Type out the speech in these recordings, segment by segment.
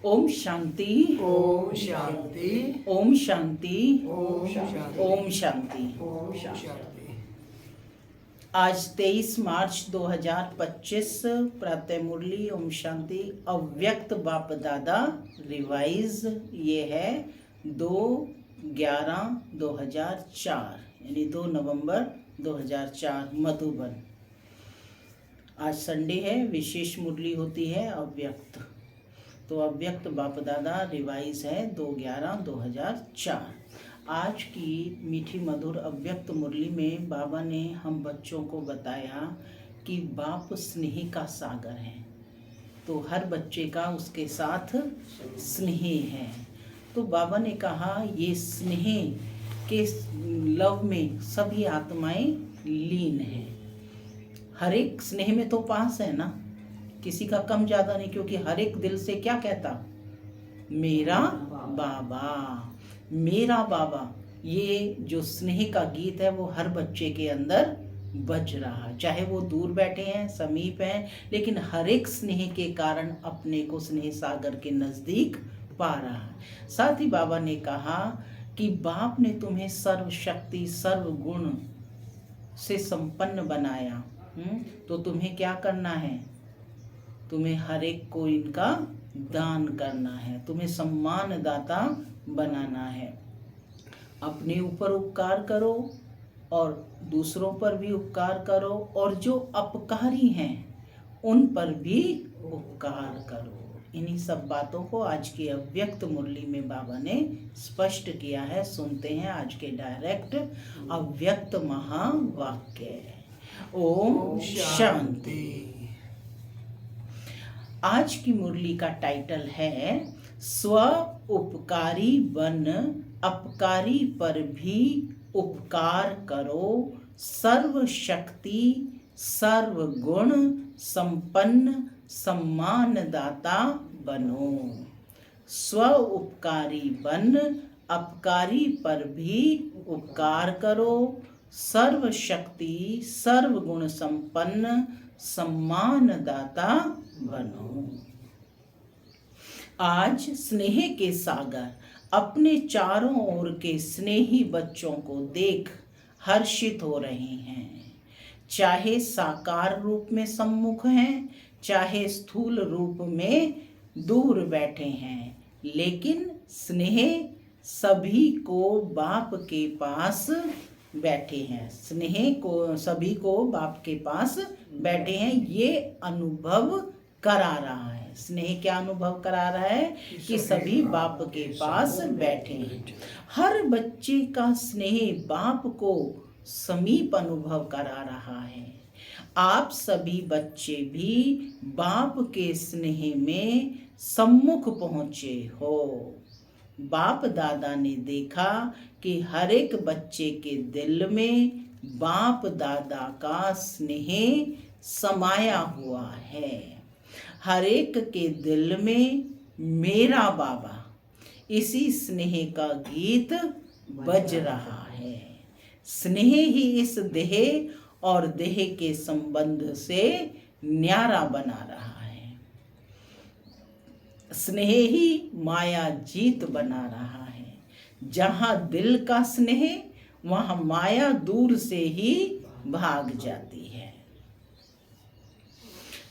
ओम शांति, ओम शांति, ओम शांति, ओम शांति, ओम शांति। ओम शांति। आज 23 मार्च 2025 प्रातः मुरली ओम शांति अव्यक्त बाप दादा रिवाइज। ये है 2/11/2004 यानी 2 नवंबर 2004 मधुबन। आज संडे है, विशेष मुरली होती है अव्यक्त। तो अव्यक्त बाप दादा रिवाइज है 2/11/2004। आज की मीठी मधुर अव्यक्त मुरली में बाबा ने हम बच्चों को बताया कि बाप स्नेह का सागर है, तो हर बच्चे का उसके साथ स्नेह है। तो बाबा ने कहा ये स्नेह के लव में सभी आत्माएं लीन हैं। हर एक स्नेह में तो पास है ना, किसी का कम ज़्यादा नहीं, क्योंकि हर एक दिल से क्या कहता, मेरा बाबा, मेरा बाबा। ये जो स्नेह का गीत है वो हर बच्चे के अंदर बज रहा है, चाहे वो दूर बैठे हैं समीप हैं, लेकिन हर एक स्नेह के कारण अपने को स्नेह सागर के नज़दीक पा रहा है। साथ ही बाबा ने कहा कि बाप ने तुम्हें सर्व शक्ति सर्व गुण से संपन्न बनाया, तो तुम्हें क्या करना है, तुम्हें हर एक को इनका दान करना है, तुम्हें सम्मान दाता बनाना है। अपने ऊपर उपकार करो और दूसरों पर भी उपकार करो, और जो अपकारी हैं उन पर भी उपकार करो। इन्हीं सब बातों को आज की अव्यक्त मुरली में बाबा ने स्पष्ट किया है। सुनते हैं आज के डायरेक्ट अव्यक्त महावाक्य। ओम शांति। आज की मुरली का टाइटल है स्व उपकारी बन अपकारी पर भी उपकार करो, सर्व शक्ति सर्व गुण संपन्न सम्मानदाता बनो। स्व उपकारी बन अपकारी पर भी उपकार करो, सर्व शक्ति सर्व गुण संपन्न सम्मानदाता बनो। आज स्नेह के सागर अपने चारों ओर के स्नेही बच्चों को देख हर्षित हो रहे हैं। चाहे साकार रूप में सम्मुख हैं, चाहे स्थूल रूप में दूर बैठे हैं, लेकिन स्नेह सभी को बाप के पास बैठे हैं। स्नेह को सभी को बाप के पास बैठे हैं, ये अनुभव करा रहा है। स्नेह क्या अनुभव करा रहा है कि सभी बाप के पास बैठे हैं। हर बच्चे का स्नेह बाप को समीप अनुभव करा रहा है। आप सभी बच्चे भी बाप के स्नेह में सम्मुख पहुँचे हो। बाप दादा ने देखा कि हर एक बच्चे के दिल में बाप दादा का स्नेह समाया हुआ है। हर एक के दिल में मेरा बाबा, इसी स्नेह का गीत बज रहा है। स्नेह ही इस देह और देह के संबंध से न्यारा बना रहा है। स्नेह ही माया जीत बना रहा है। जहाँ दिल का स्नेह, वहाँ माया दूर से ही भाग जाती है।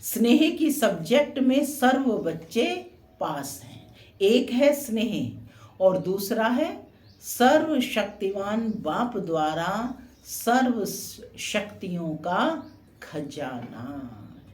स्नेह की सब्जेक्ट में सर्व बच्चे पास हैं। एक है स्नेह और दूसरा है सर्व शक्तिवान बाप द्वारा सर्व शक्तियों का खजाना।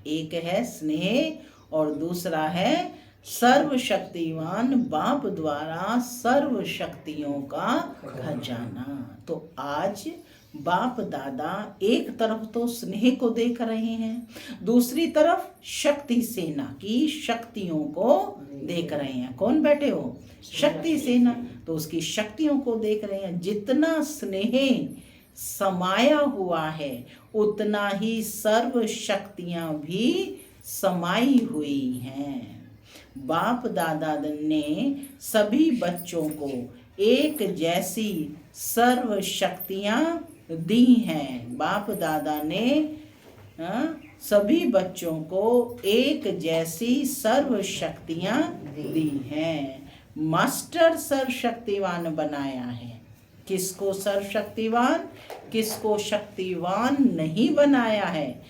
एक है स्नेह और दूसरा है सर्व शक्तिवान बाप द्वारा सर्व शक्तियों का खजाना। तो आज बाप दादा एक तरफ तो स्नेह को देख रहे हैं, दूसरी तरफ शक्ति सेना की शक्तियों को देख रहे हैं। कौन बैठे हो? शक्ति सेना। तो उसकी शक्तियों को देख रहे हैं। जितना स्नेह समाया हुआ है उतना ही सर्व शक्तियां भी समाई हुई हैं। बाप दादा ने सभी बच्चों को एक जैसी सर्व शक्तियां दी हैं। बाप दादा ने सभी बच्चों को एक जैसी सर्व शक्तियां दी हैं। मास्टर सर्वशक्तिवान बनाया है। किसको सर्वशक्तिवान, किसको शक्तिवान नहीं बनाया है।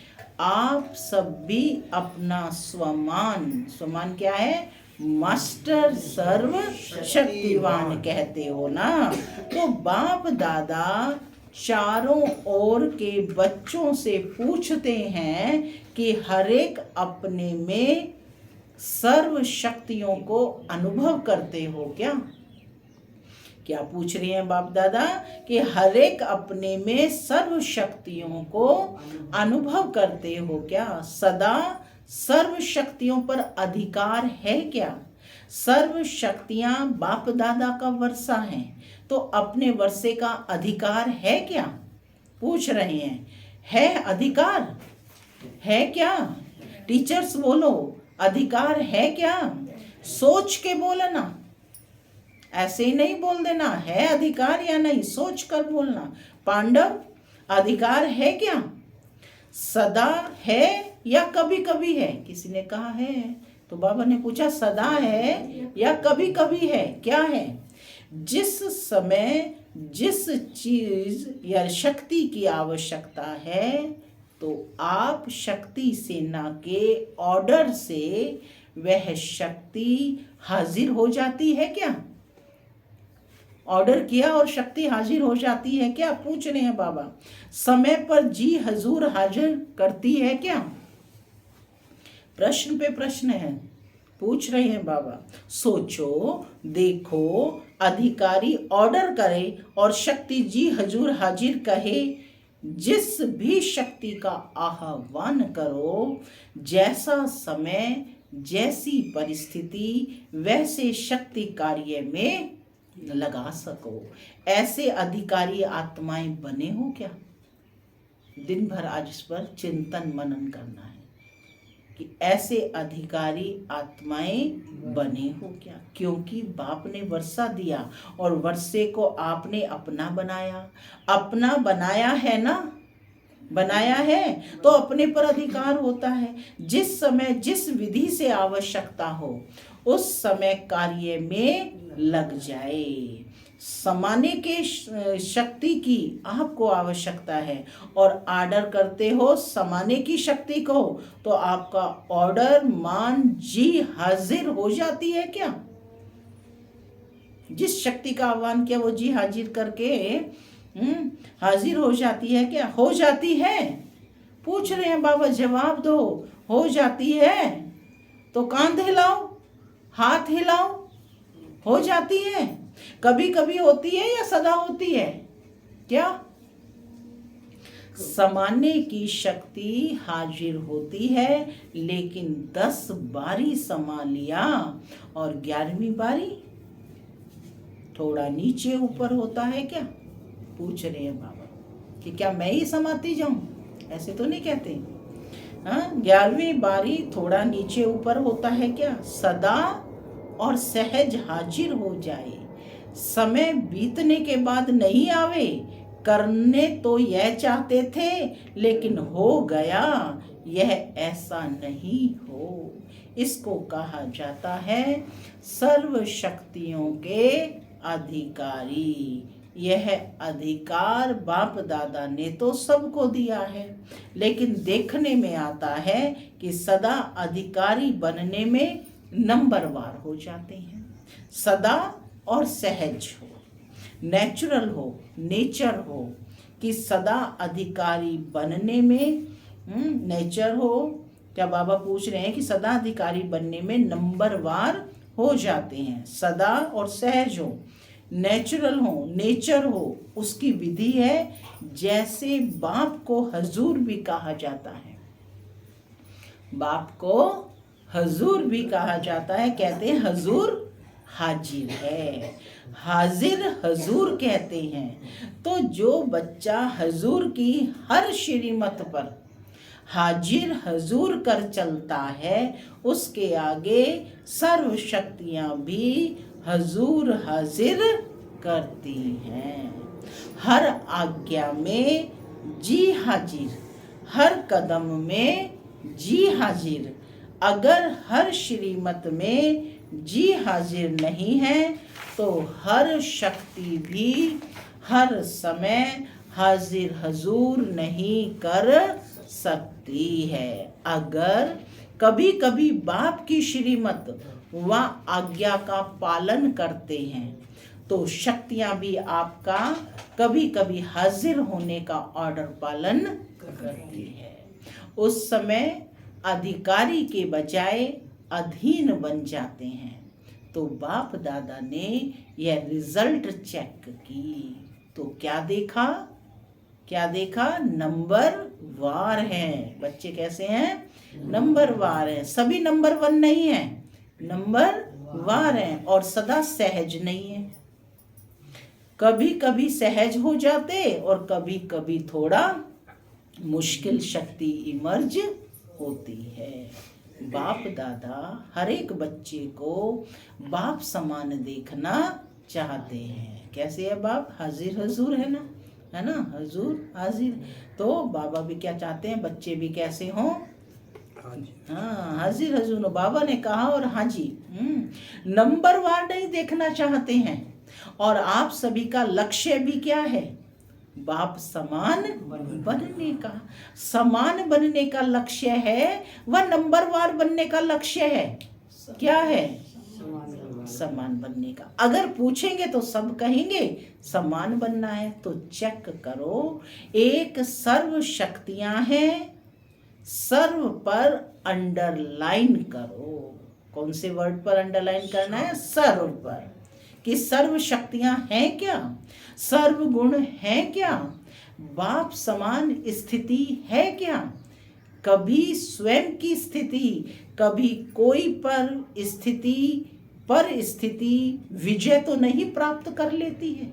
आप सब भी अपना स्वमान, स्वमान क्या है, मास्टर सर्व शक्तिवान कहते हो ना। तो बाप दादा चारों ओर के बच्चों से पूछते हैं कि हर एक अपने में सर्व शक्तियों को अनुभव करते हो क्या। क्या पूछ रहे हैं बाप दादा कि हर एक अपने में सर्व शक्तियों को अनुभव करते हो क्या। सदा सर्व शक्तियों पर अधिकार है क्या। सर्व शक्तियां बाप दादा का वर्षा है, तो अपने वर्षे का अधिकार है क्या, पूछ रहे हैं। है अधिकार, है क्या। टीचर्स बोलो, अधिकार है क्या। सोच के बोलना, ऐसे ही नहीं बोल देना है अधिकार या नहीं, सोच कर बोलना। पांडव, अधिकार है क्या, सदा है या कभी कभी है। किसी ने कहा है, तो बाबा ने पूछा सदा है या कभी कभी है, क्या है। जिस समय जिस चीज या शक्ति की आवश्यकता है, तो आप शक्ति सेना के ऑर्डर से वह शक्ति हाजिर हो जाती है क्या। ऑर्डर किया और शक्ति हाजिर हो जाती है क्या, पूछ रहे हैं बाबा। समय पर जी हजूर हाजिर करती है क्या। प्रश्न पे प्रश्न है, पूछ रहे हैं बाबा। सोचो, देखो, अधिकारी ऑर्डर करे और शक्ति जी हजूर हाजिर कहे। जिस भी शक्ति का आह्वान करो, जैसा समय जैसी परिस्थिति वैसे शक्ति कार्य में लगा सको, ऐसे अधिकारी आत्माएं बने हो क्या। दिन भर आज इस पर चिंतन मनन करना है कि ऐसे अधिकारी आत्माएं बने हो क्या। क्योंकि बाप ने वर्षा दिया और वर्षे को आपने अपना बनाया, अपना बनाया है ना, बनाया है तो अपने पर अधिकार होता है। जिस समय जिस विधि से आवश्यकता हो, उस समय कार्य में लग जाए। समाने के शक्ति की आपको आवश्यकता है और ऑर्डर करते हो समाने की शक्ति को, तो आपका ऑर्डर मान जी हाजिर हो जाती है क्या। जिस शक्ति का आह्वान किया वो जी हाजिर करके हाजिर हो जाती है क्या, हो जाती है। पूछ रहे हैं बाबा, जवाब दो, हो जाती है। तो कांध हिलाओ, हाथ हिलाओ, हो जाती है। कभी कभी होती है या सदा होती है क्या। समाने की शक्ति हाजिर होती है, लेकिन 10 बारी समा लिया और 11वीं बारी थोड़ा नीचे ऊपर होता है क्या। पूछ रहे हैं बाबा कि क्या मैं ही समाती जाऊं, ऐसे तो नहीं कहते। हाँ, 11वीं बारी थोड़ा नीचे ऊपर होता है क्या। सदा और सहज हाजिर हो जाए, समय बीतने के बाद नहीं आवे। करने तो यह चाहते थे, लेकिन हो गया यह ऐसा नहीं हो। इसको कहा जाता है सर्व शक्तियों के अधिकारी। यह अधिकार बाप दादा ने तो सबको दिया है, लेकिन देखने में आता है कि सदा अधिकारी बनने में नंबरवार हो जाते हैं। सदा और सहज हो, नेचुरल हो, नेचर हो, कि सदा अधिकारी बनने में नेचर हो। क्या बाबा पूछ रहे हैं कि सदा अधिकारी बनने में नंबरवार हो जाते हैं। सदा और सहज हो, नेचुरल हो, नेचर हो, उसकी विधि है। जैसे बाप को हजूर भी कहा जाता है, बाप को हजूर भी कहा जाता है। कहते हैं हजूर हाजिर है, हाजिर हजूर कहते हैं। तो जो बच्चा हजूर की हर श्रीमत पर हाजिर हजूर कर चलता है, उसके आगे सर्व शक्तियां भी हजूर हाजिर करती हैं। हर आज्ञा में जी हाजिर, हर कदम में जी हाजिर। अगर हर श्रीमत में जी हाजिर नहीं है तो हर शक्ति भी हर समय हाजिर हजूर नहीं कर सकती है। अगर कभी कभी बाप की श्रीमत व आज्ञा का पालन करते हैं तो शक्तियां भी आपका कभी कभी हाजिर होने का ऑर्डर पालन करती है। उस समय अधिकारी के बजाय अधीन बन जाते हैं। तो बाप दादा ने यह रिजल्ट चेक की तो क्या देखा? क्या देखा? नंबर वार हैं। बच्चे कैसे हैं? नंबर वार हैं। सभी नंबर 1 नहीं है, नंबर वार हैं और सदा सहज नहीं है। कभी कभी सहज हो जाते और कभी कभी थोड़ा मुश्किल शक्ति इमर्ज होती है। बाप दादा हर एक बच्चे को बाप समान देखना चाहते हैं। कैसे है बाप? हाजिर हजूर है ना, है ना, हजूर हाजिर। तो बाबा भी क्या चाहते हैं? बच्चे भी कैसे हों? हाँ, हाजिर हजूर। बाबा ने कहा और हाजी नंबर वार नहीं देखना चाहते हैं। और आप सभी का लक्ष्य भी क्या है? बाप समान बनने का। समान बनने का लक्ष्य है वह नंबरवार बनने का लक्ष्य है। क्या है? समान बनने का। अगर पूछेंगे तो सब कहेंगे समान बनना है। तो चेक करो, एक सर्व शक्तियां हैं, सर्व पर अंडरलाइन करो। कौन से वर्ड पर अंडरलाइन करना है? सर्व पर। कि सर्व शक्तियां हैं क्या? सर्व गुण हैं क्या? बाप समान स्थिति है क्या? कभी स्वयं की स्थिति, कभी कोई पर स्थिति विजय तो नहीं प्राप्त कर लेती है।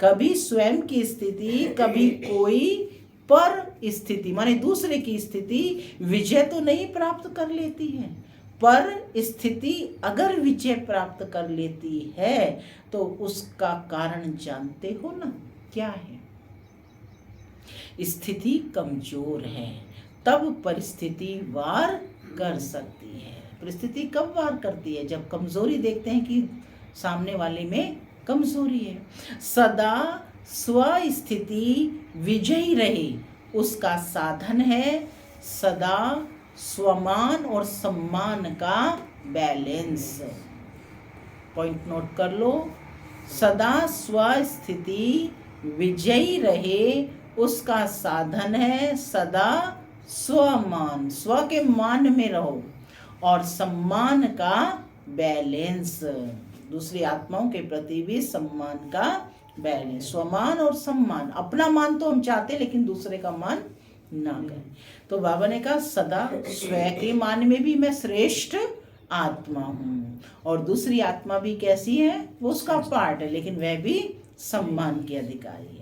कभी स्वयं की स्थिति, कभी कोई पर स्थिति माने दूसरे की स्थिति विजय तो नहीं प्राप्त कर लेती है। पर स्थिति अगर विजय प्राप्त कर लेती है तो उसका कारण जानते हो ना? क्या है? स्थिति कमजोर है तब परिस्थिति वार कर सकती है। परिस्थिति कब वार करती है? जब कमजोरी देखते हैं कि सामने वाले में कमजोरी है। सदा स्वस्थिति विजयी रहे उसका साधन है सदा स्वमान और सम्मान का बैलेंस। पॉइंट नोट कर लो। सदा स्वस्थिति विजयी रहे उसका साधन है सदा स्वमान, स्व के मान में रहो और सम्मान का बैलेंस। दूसरी आत्माओं के प्रति भी सम्मान का बैलेंस। स्वमान और सम्मान, अपना मान तो हम चाहते लेकिन दूसरे का मान ना करें। तो बाबा ने कहा सदा स्वयं के मान में भी मैं श्रेष्ठ आत्मा हूँ और दूसरी आत्मा भी कैसी है? वो उसका पार्ट है लेकिन वह भी सम्मान के अधिकारी है।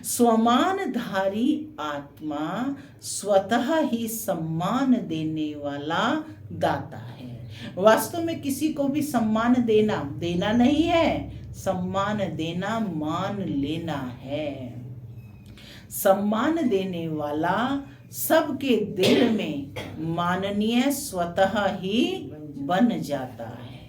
स्वमानधारी आत्मा स्वतः ही सम्मान देने वाला दाता है। वास्तव में किसी को भी सम्मान देना नहीं है, सम्मान देना मान लेना है। सम्मान देने वाला सबके दिल में माननीय स्वतः ही बन जाता है।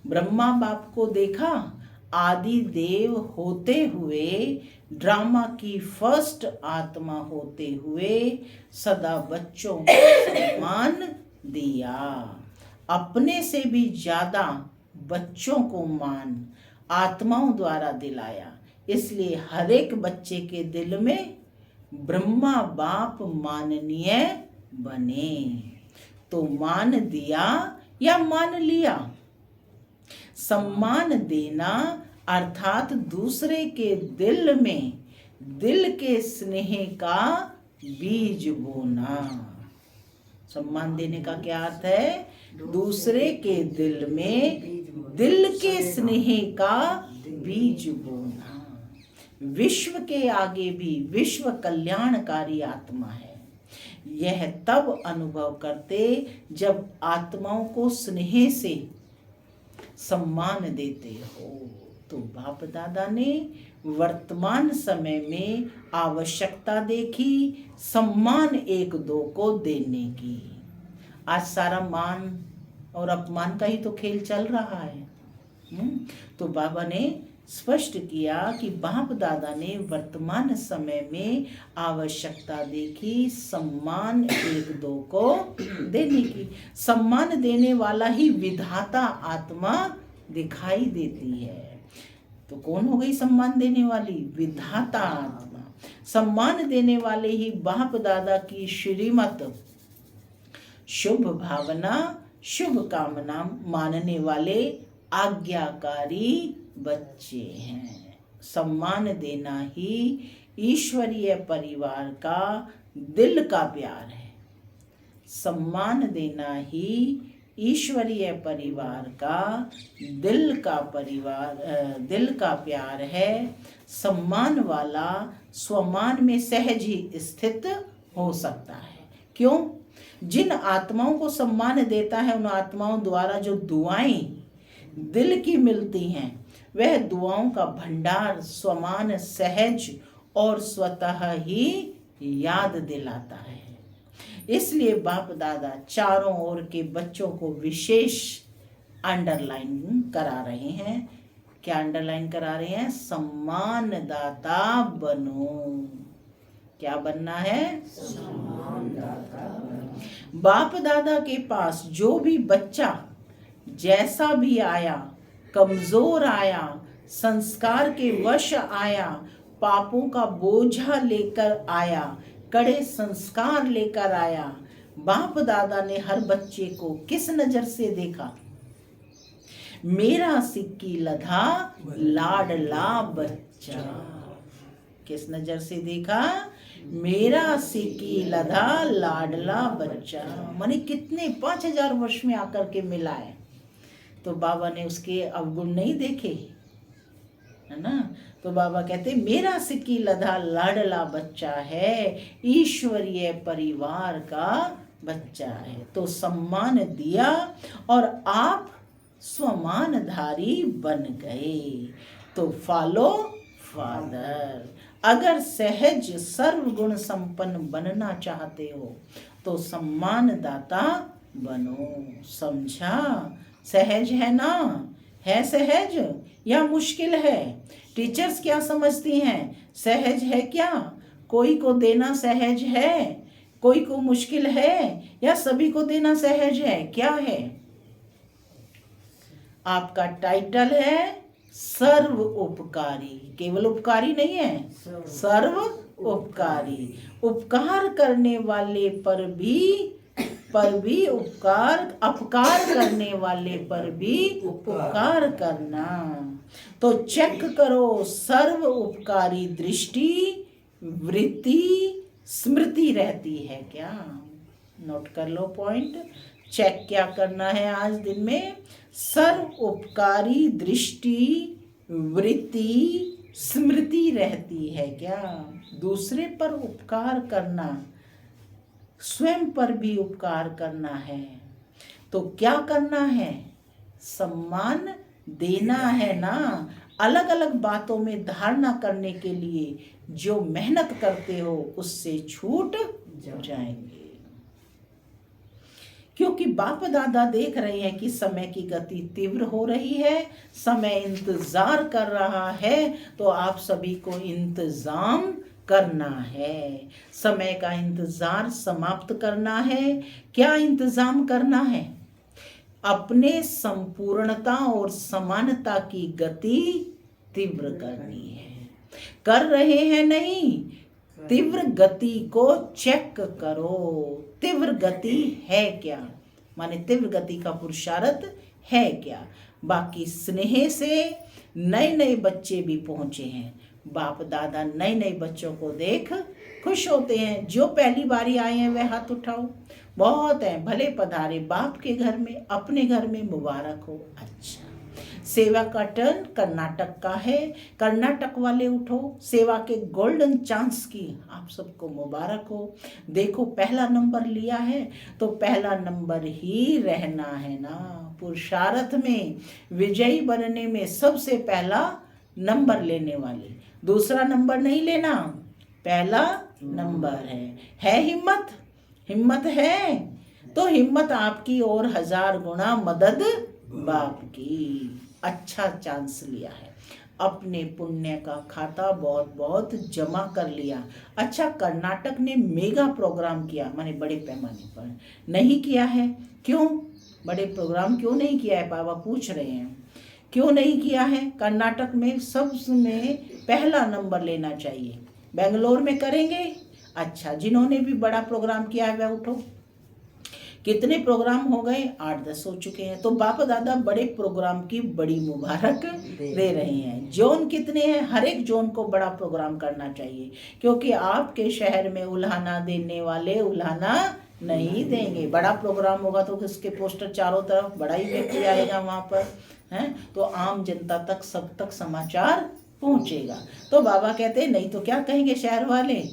ब्रह्मा बाप को देखा, आदि देव होते हुए, ड्रामा की फर्स्ट आत्मा होते हुए सदा बच्चों को सम्मान दिया। अपने से भी ज्यादा बच्चों को मान आत्माओं द्वारा दिलाया। इसलिए हर एक बच्चे के दिल में ब्रह्मा बाप माननीय बने। तो मान दिया या मान लिया? सम्मान देना अर्थात दूसरे के दिल में दिल के स्नेह का बीज बोना। सम्मान देने का क्या अर्थ है? दूसरे के दिल में दिल के स्नेह का बीज बोना। विश्व के आगे भी विश्व कल्याणकारी आत्मा है। यह तब अनुभव करते जब आत्माओं को स्नेह से सम्मान देते हो। तो बाप दादा ने वर्तमान समय में आवश्यकता देखी सम्मान एक दो को देने की। आज सारा मान और अपमान का ही तो खेल चल रहा है। तो बाबा ने स्पष्ट किया कि बाप दादा ने वर्तमान समय में आवश्यकता देखी सम्मान एक दो को देने की। सम्मान देने वाला ही विधाता आत्मा दिखाई देती है। तो कौन हो गई सम्मान देने वाली? विधाता आत्मा। सम्मान देने वाले ही बाप दादा की श्रीमत शुभ भावना शुभ कामना मानने वाले आज्ञाकारी बच्चे हैं। सम्मान देना ही ईश्वरीय परिवार का दिल का प्यार है। सम्मान देना ही ईश्वरीय परिवार का दिल का प्यार है। सम्मान वाला स्वमान में सहज ही स्थित हो सकता है। क्यों? जिन आत्माओं को सम्मान देता है उन आत्माओं द्वारा जो दुआएं दिल की मिलती हैं वह दुआओं का भंडार स्वमान सहज और स्वतः ही याद दिलाता है। इसलिए बाप दादा चारों ओर के बच्चों को विशेष अंडरलाइन करा रहे हैं। क्या अंडरलाइन करा रहे हैं? सम्मानदाता बनो। क्या बनना है? सम्मानदाता बनो। बाप दादा के पास जो भी बच्चा जैसा भी आया, कमजोर आया, संस्कार के वश आया, पापों का बोझा लेकर आया, कड़े संस्कार लेकर आया, बाप दादा ने हर बच्चे को किस नजर से देखा? मेरा सिक्की लधा लाडला बच्चा। किस नजर से देखा? मेरा सिक्की लधा लाडला बच्चा। माने कितने 5000 वर्ष में आकर के मिला है। तो बाबा ने उसके अवगुण नहीं देखे, है ना। तो बाबा कहते मेरा सिक्की लधा लाडला बच्चा है, ईश्वरीय परिवार का बच्चा है। तो सम्मान दिया और आप स्वमानधारी बन गए। तो फॉलो फादर। अगर सहज सर्वगुण संपन्न बनना चाहते हो तो सम्मानदाता बनो। समझा? सहज है ना? है सहज या मुश्किल है? टीचर्स क्या समझती हैं? सहज है क्या? कोई को देना सहज है, कोई को मुश्किल है, या सभी को देना सहज है? क्या है? आपका टाइटल है सर्व उपकारी। केवल उपकारी नहीं है, सर्व उपकारी। उपकार करने वाले पर भी उपकार, अपकार करने वाले पर भी उपकार करना। तो चेक करो सर्व उपकारी दृष्टि वृत्ति स्मृति रहती है क्या? नोट कर लो पॉइंट। चेक क्या करना है आज दिन में? सर्व उपकारी दृष्टि वृत्ति स्मृति रहती है क्या? दूसरे पर उपकार करना, स्वयं पर भी उपकार करना है। तो क्या करना है? सम्मान देना है ना। अलग अलग बातों में धारणा करने के लिए जो मेहनत करते हो उससे छूट जाएंगे। क्योंकि बाप दादा देख रहे हैं कि समय की गति तीव्र हो रही है, समय इंतजार कर रहा है। तो आप सभी को इंतजाम करना है, समय का इंतजार समाप्त करना है। क्या इंतजाम करना है? अपने संपूर्णता और समानता की गति तीव्र करनी है। कर रहे हैं नहीं? तीव्र गति को चेक करो। तीव्र गति है क्या? माने तीव्र गति का पुरुषार्थ है क्या? बाकी स्नेह से नए नए बच्चे भी पहुंचे हैं। बाप दादा नए नए बच्चों को देख खुश होते हैं। जो पहली बारी आए हैं वह हाथ उठाओ। बहुत हैं, भले पधारे बाप के घर में, अपने घर में, मुबारक हो। अच्छा, सेवा का टर्न कर्नाटक का है। कर्नाटक वाले उठो। सेवा के गोल्डन चांस की आप सबको मुबारक हो। देखो पहला नंबर लिया है तो पहला नंबर ही रहना है ना। पुरुषार्थ में विजयी बनने में सबसे पहला नंबर लेने वाले, दूसरा नंबर नहीं लेना, पहला नंबर है हिम्मत, हिम्मत है तो हिम्मत आपकी और 1000 गुना मदद बाप की। अच्छा चांस लिया है, अपने पुण्य का खाता बहुत बहुत जमा कर लिया। अच्छा, कर्नाटक ने मेगा प्रोग्राम किया, माने बड़े पैमाने पर नहीं किया है, क्यों बड़े प्रोग्राम क्यों नहीं किया है, बाबा पूछ रहे हैं क्यों नहीं किया है। कर्नाटक में सबसे पहला नंबर लेना चाहिए, बेंगलोर में करेंगे। अच्छा, जिन्होंने भी बड़ा प्रोग्राम किया है वह उठो। कितने प्रोग्राम हो गए, 8-10 हो चुके हैं। तो बाप दादा बड़े प्रोग्राम की बड़ी मुबारक दे रहे हैं। जोन कितने हैं, हर एक जोन को बड़ा प्रोग्राम करना चाहिए, क्योंकि आपके शहर में उल्हाना देने वाले उल्हाना नहीं देंगे। बड़ा प्रोग्राम होगा तो उसके पोस्टर चारों तरफ, बड़ा ही व्यक्ति आएगा वहाँ पर, हैं, तो आम जनता तक, सब तक समाचार पहुँचेगा। तो बाबा कहते हैं नहीं तो क्या कहेंगे शहर वाले,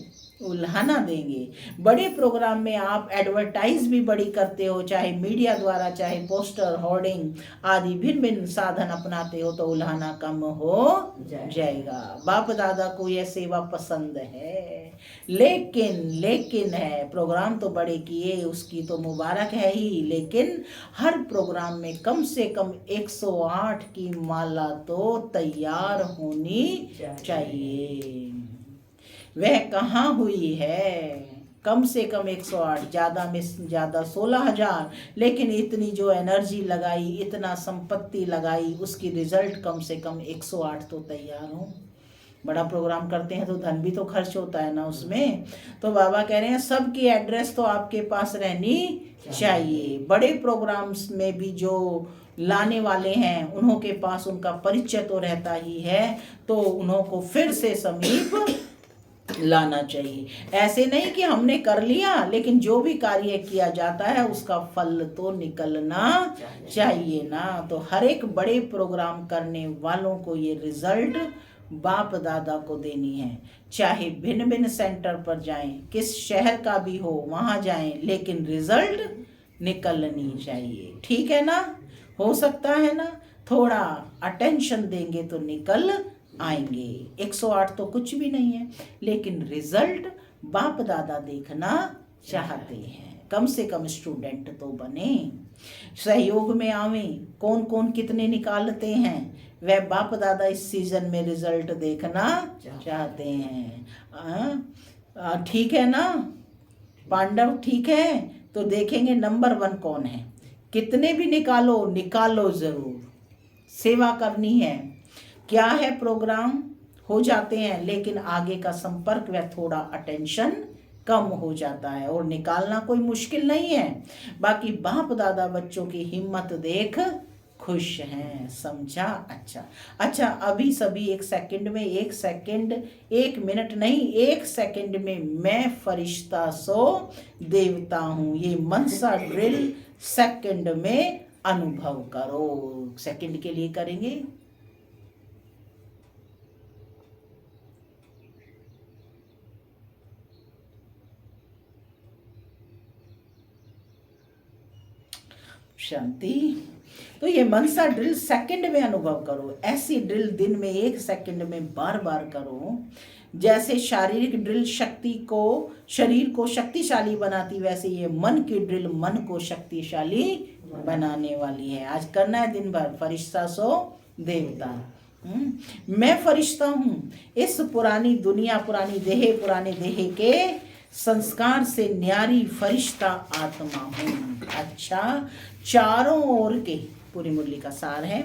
उल्हाना देंगे। बड़े प्रोग्राम में आप एडवर्टाइज भी बड़ी करते हो, चाहे मीडिया द्वारा, चाहे पोस्टर, होर्डिंग आदि भिन्न भिन्न साधन अपनाते हो, तो उल्हाना कम हो जाएगा। बाप दादा को यह सेवा पसंद है, लेकिन है, प्रोग्राम तो बड़े किए, उसकी तो मुबारक है ही, लेकिन हर प्रोग्राम में कम से कम 108 की माला तो तैयार होनी चाहिए। वह कहाँ हुई है, कम से कम 108, ज़्यादा में ज़्यादा 16,000, लेकिन इतनी जो एनर्जी लगाई, इतना संपत्ति लगाई, उसकी रिजल्ट कम से कम 108 तो तैयार हो। बड़ा प्रोग्राम करते हैं तो धन भी तो खर्च होता है ना उसमें। तो बाबा कह रहे हैं सबकी एड्रेस तो आपके पास रहनी चाहिए। बड़े प्रोग्राम्स में भी जो लाने वाले हैं उन्हों के पास उनका परिचय तो रहता ही है, तो उन्हों को फिर से समीप लाना चाहिए। ऐसे नहीं कि हमने कर लिया, लेकिन जो भी कार्य किया जाता है उसका फल तो निकलना चाहिए ना। तो हर एक बड़े प्रोग्राम करने वालों को ये रिजल्ट बाप दादा को देनी है, चाहे भिन्न भिन्न सेंटर पर जाएं, किस शहर का भी हो वहां जाएं, लेकिन रिजल्ट निकलनी चाहिए। ठीक है ना, हो सकता है ना, थोड़ा अटेंशन देंगे तो निकल आएंगे। 108 तो कुछ भी नहीं है, लेकिन रिजल्ट बाप दादा देखना चाहते हैं। कम से कम स्टूडेंट तो बने, सहयोग में आवें। कौन कौन कितने निकालते हैं, वह बाप दादा इस सीजन में रिजल्ट देखना चाहते हैं। ठीक है ना पांडव, ठीक है। तो देखेंगे नंबर 1 कौन है, कितने भी निकालो जरूर, सेवा करनी है। क्या है प्रोग्राम हो जाते हैं, लेकिन आगे का संपर्क वह थोड़ा अटेंशन कम हो जाता है, और निकालना कोई मुश्किल नहीं है। बाकी बाप दादा बच्चों की हिम्मत देख खुश हैं, समझा। अच्छा, अभी सभी 1 सेकंड में, 1 सेकंड, 1 मिनट नहीं, 1 सेकंड में मैं फरिश्ता सो देवता हूँ, ये मनसा ड्रिल सेकंड में अनुभव करो। सेकंड के लिए करेंगे। शांति। तो ये मनसा ड्रिल सेकंड में अनुभव करो। ऐसी ड्रिल दिन में 1 सेकंड में बार बार करो। जैसे शारीरिक ड्रिल शरीर को शक्तिशाली बनाती, वैसे ये मन की ड्रिल मन को शक्तिशाली बनाने वाली है। आज करना है दिन भर, फरिश्ता सो देवता। मैं फरिश्ता हूँ, इस पुरानी दुनिया, पुरानी देह, पुराने देह के संस्कार से न्यारी फरिश्ता आत्मा हूँ। अच्छा, चारों ओर के, पूरी मुरली का सार है,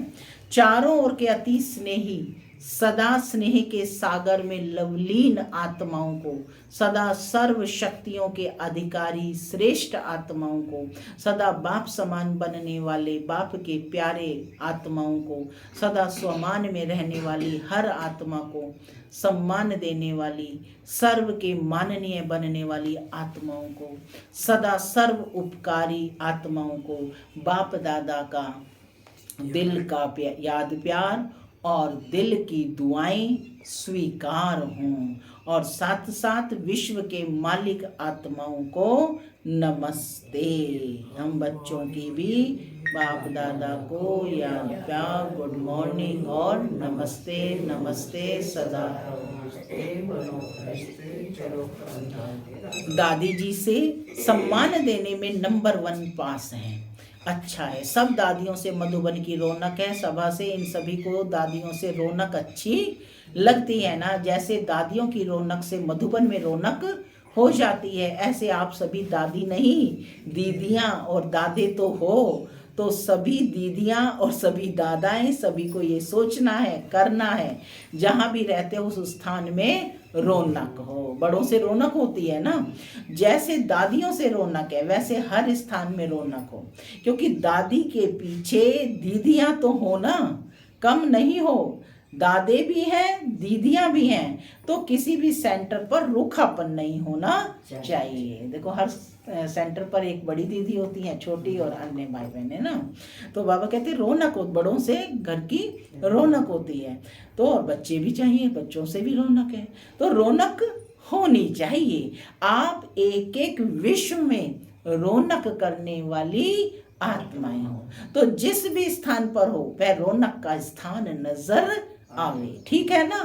चारों ओर के अति स्नेही, सदा स्नेह के सागर में लवलीन आत्माओं को, सदा सर्व शक्तियों के अधिकारी श्रेष्ठ आत्माओं को, सदा बाप समान बनने वाले बाप के प्यारे आत्माओं को, सदा स्वमान में रहने वाली हर आत्मा को सम्मान देने वाली, सर्व के माननीय बनने वाली आत्माओं को, सदा सर्व उपकारी आत्माओं को बाप दादा का दिल का याद प्यार और दिल की दुआएं स्वीकार हूँ और साथ साथ विश्व के मालिक आत्माओं को नमस्ते। हम बच्चों की भी बाप दादा को याद प्यार गुड मॉर्निंग और नमस्ते नमस्ते सदा। दादी जी से सम्मान देने में नंबर 1 पास हैं। अच्छा है, सब दादियों से मधुबन की रौनक है। सभा से इन सभी को दादियों से रौनक अच्छी लगती है ना। जैसे दादियों की रौनक से मधुबन में रौनक हो जाती है, ऐसे आप सभी दादी नहीं दीदियाँ और दादे तो हो, तो सभी दीदियाँ और सभी दादाएं सभी को ये सोचना है, करना है, जहाँ भी रहते हो उस स्थान में रौनक हो। बड़ों से रौनक होती है ना, जैसे दादियों से रौनक है वैसे हर स्थान में रौनक हो, क्योंकि दादी के पीछे दीदियाँ तो हो ना, कम नहीं हो, दादे भी हैं दीदियाँ भी हैं, तो किसी भी सेंटर पर रूखापन नहीं होना चाहिए। देखो हर सेंटर पर एक बड़ी दीदी होती है, छोटी और अन्य भाई बहन है ना। तो बाबा कहते हैं रौनक हो, बड़ों से घर की रौनक होती है, तो और बच्चे भी चाहिए, बच्चों से भी रौनक है, तो रौनक होनी चाहिए। आप एक एक विश्व में रौनक करने वाली आत्माएं हो, तो जिस भी स्थान पर हो वह रौनक का स्थान नजर आवे, ठीक है ना।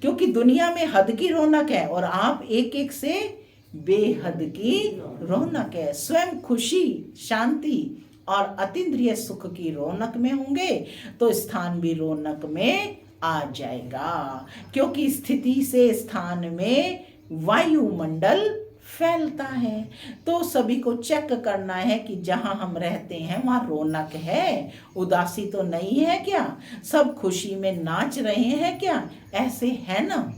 क्योंकि दुनिया में हद की रौनक है और आप एक एक से बेहद की रौनक है। स्वयं खुशी शांति और अतीन्द्रिय सुख की रौनक में होंगे तो स्थान भी रौनक में आ जाएगा, क्योंकि स्थिति से स्थान में वायुमंडल फैलता है। तो सभी को चेक करना है कि जहां हम रहते हैं वहां रौनक है, उदासी तो नहीं है क्या, सब खुशी में नाच रहे हैं क्या, ऐसे है ना।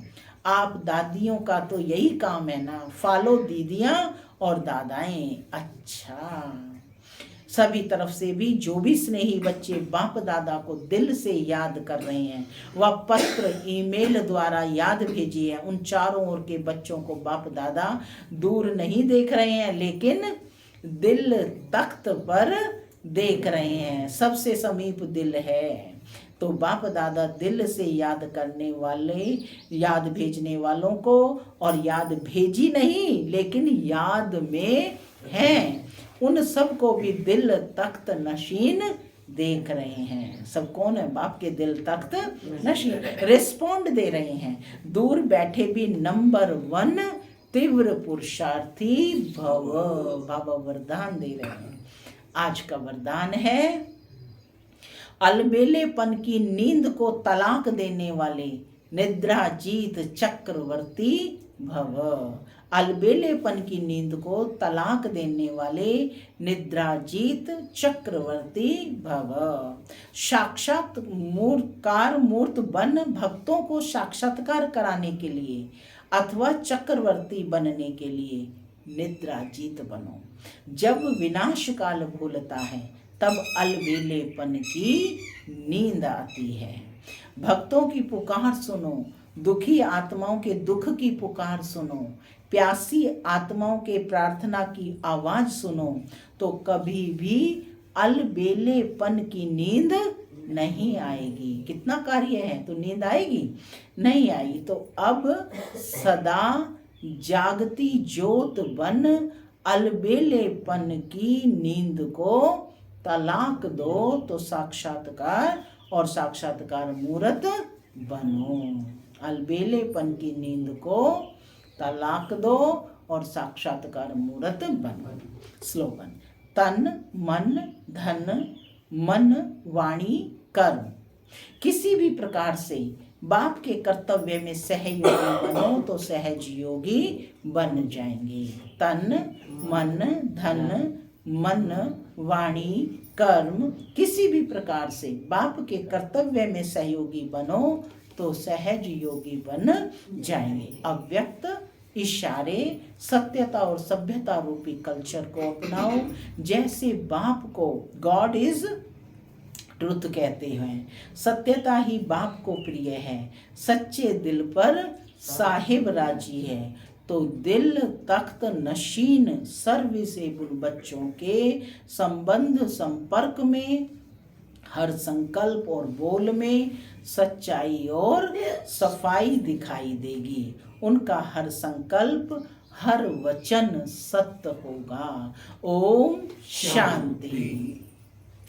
आप दादियों का तो यही काम है ना, फॉलो दीदियां और दादाएं। अच्छा, सभी तरफ से भी जो भी स्नेही बच्चे बाप दादा को दिल से याद कर रहे हैं, वह पत्र ईमेल द्वारा याद भेजिए। उन चारों ओर के बच्चों को बाप दादा दूर नहीं देख रहे हैं, लेकिन दिल तख्त पर देख रहे हैं, सबसे समीप दिल है। तो बाप दादा दिल से याद करने वाले, याद भेजने वालों को, और याद भेजी नहीं लेकिन याद में हैं, उन सब को भी दिल तख्त नशीन देख रहे हैं। सब कौन है? बाप के दिल तख्त नशीन रिस्पॉन्ड दे रहे हैं। दूर बैठे भी नंबर 1 तीव्र पुरुषार्थी भव। बाबा वरदान दे रहे हैं। आज का वरदान है अलबेलेपन की नींद को तलाक देने वाले निद्रा जीत चक्रवर्ती भव। अलबेलेपन की नींद को तलाक देने वाले निद्राजीत चक्रवर्ती भव। साक्षात्कार मूर्त बन भक्तों को साक्षात्कार कराने के लिए अथवा चक्रवर्ती बनने के लिए निद्राजीत बनो। जब विनाश काल भूलता है तब अलबेलेपन की नींद आती है। भक्तों की पुकार सुनो, दुखी आत्माओं के दुख की पुकार सुनो, प्यासी आत्माओं के प्रार्थना की आवाज सुनो, तो कभी भी अलबेलेपन की नींद नहीं आएगी। कितना कार्य है तो नींद आएगी? नहीं आई। तो अब सदा जागती ज्योत बन अलबेलेपन की नींद को तलाक दो, तो साक्षात्कार और साक्षात्कार मूर्त बनो। अलबेलेपन की नींद को तलाक दो और साक्षात्कार मूर्त बनो। स्लोगन: तन मन धन मन वाणी कर्म किसी भी प्रकार से बाप के कर्तव्य में सहयोगी बनो तो सहज योगी बन जाएंगे। तन मन धन मन वाणी कर्म किसी भी प्रकार से बाप के कर्तव्य में सहयोगी बनो तो सहज योगी बन जाएंगे। अव्यक्त इशारे सत्यता और सभ्यता रूपी कल्चर को अपनाओ। जैसे बाप को गॉड इज ट्रुथ कहते हैं, सत्यता ही बाप को प्रिय है। सच्चे दिल पर साहिब राजी है। तो दिल तख्त नशीन सर्विसेबल बच्चों के संबंध संपर्क में हर संकल्प और बोल में सच्चाई और सफाई दिखाई देगी। उनका हर संकल्प, हर वचन सत्य होगा। ओम शांति।